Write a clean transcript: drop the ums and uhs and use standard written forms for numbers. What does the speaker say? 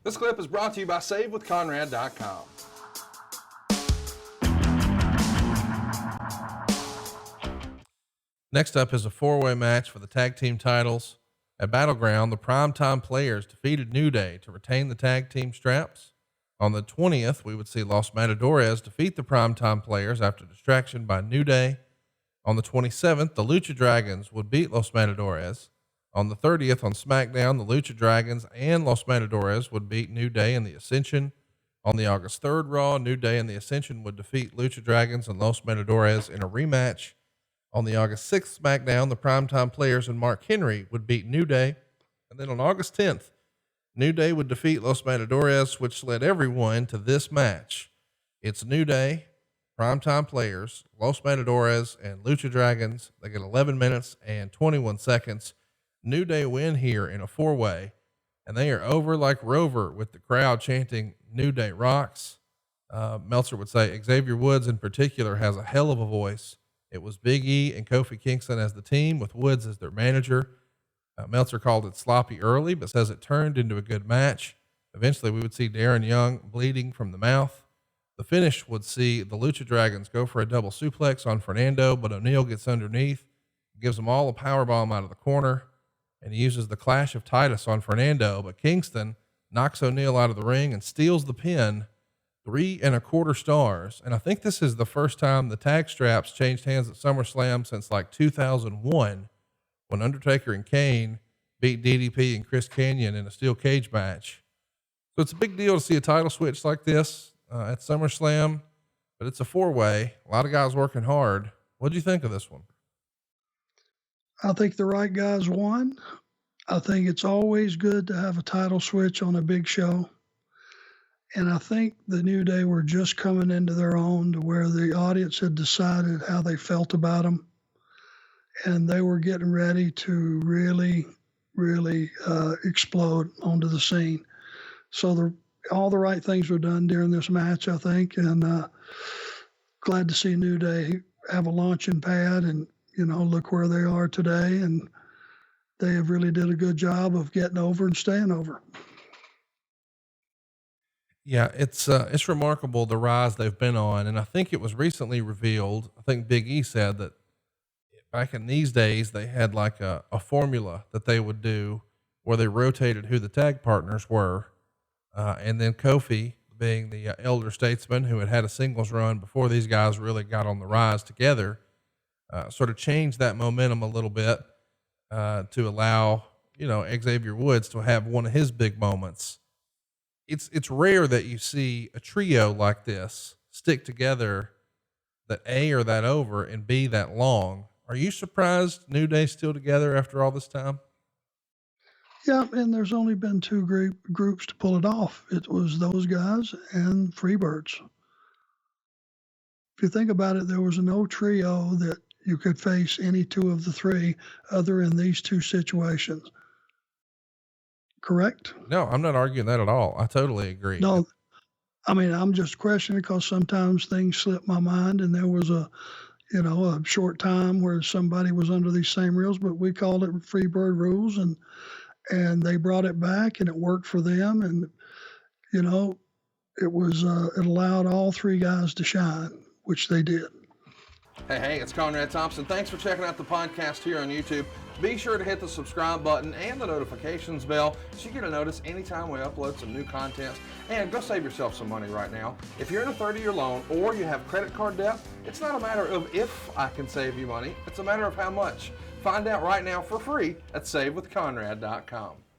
This clip is brought to you by SaveWithConrad.com. Next up is a four-way match for the tag team titles. At Battleground, the Primetime Players defeated New Day to retain the tag team straps. On the 20th, we would see Los Matadores defeat the Primetime Players after distraction by New Day. On the 27th, the Lucha Dragons would beat Los Matadores. On the 30th, on SmackDown, the Lucha Dragons and Los Matadores would beat New Day and the Ascension. On the August 3rd Raw, New Day and the Ascension would defeat Lucha Dragons and Los Matadores in a rematch. On the August 6th SmackDown, the Primetime Players and Mark Henry would beat New Day. And then on August 10th, New Day would defeat Los Matadores, which led everyone to this match. It's New Day, Primetime Players, Los Matadores, and Lucha Dragons. They get 11 minutes and 21 seconds. New Day win here in a four-way, and they are over like Rover with the crowd chanting New Day rocks. Meltzer would say Xavier Woods in particular has a hell of a voice. It was Big E and Kofi Kingston as the team with Woods as their manager. Meltzer called it sloppy early, but says it turned into a good match. Eventually we would see Darren Young bleeding from the mouth. The finish would see the Lucha Dragons go for a double suplex on Fernando, but O'Neal gets underneath, gives them all a powerbomb out of the corner, and he uses the Clash of Titus on Fernando, but Kingston knocks O'Neal out of the ring and steals the pin, 3 1/4 stars. And I think this is the first time the tag straps changed hands at SummerSlam since like 2001, when Undertaker and Kane beat DDP and Chris Kanyon in a steel cage match. So it's a big deal to see a title switch like this at SummerSlam, but it's a four-way. A lot of guys working hard. What do you think of this one? I think the right guys won. I think it's always good to have a title switch on a big show. And I think the New Day were just coming into their own to where the audience had decided how they felt about them. And they were getting ready to really, really explode onto the scene. So all the right things were done during this match, I think. And glad to see New Day have a launching pad and, look where they are today. And they have really did a good job of getting over and staying over. Yeah, it's remarkable the rise they've been on. And I think it was recently revealed, I think Big E said that back in these days, they had like a formula that they would do where they rotated who the tag partners were. And then Kofi, being the elder statesman who had a singles run before these guys really got on the rise together, sort of changed that momentum a little bit to allow, Xavier Woods to have one of his big moments. It's rare that you see a trio like this stick together that A, are that over, and B, that long. Are you surprised New Day's still together after all this time? Yeah, and there's only been two groups to pull it off. It was those guys and Freebirds. If you think about it, there was no trio that you could face any two of the three other in these two situations. Correct? No, I'm not arguing that at all. I totally agree. No, I mean, I'm just questioning because sometimes things slip my mind, and there was a short time where somebody was under these same rules, but we called it Freebird rules, and they brought it back, and it worked for them, and it allowed all three guys to shine, which they did. Hey, it's Conrad Thompson. Thanks for checking out the podcast here on YouTube. Be sure to hit the subscribe button and the notifications bell so you get a notice anytime we upload some new content. And go save yourself some money right now. If you're in a 30-year loan or you have credit card debt, it's not a matter of if I can save you money. It's a matter of how much. Find out right now for free at SaveWithConrad.com.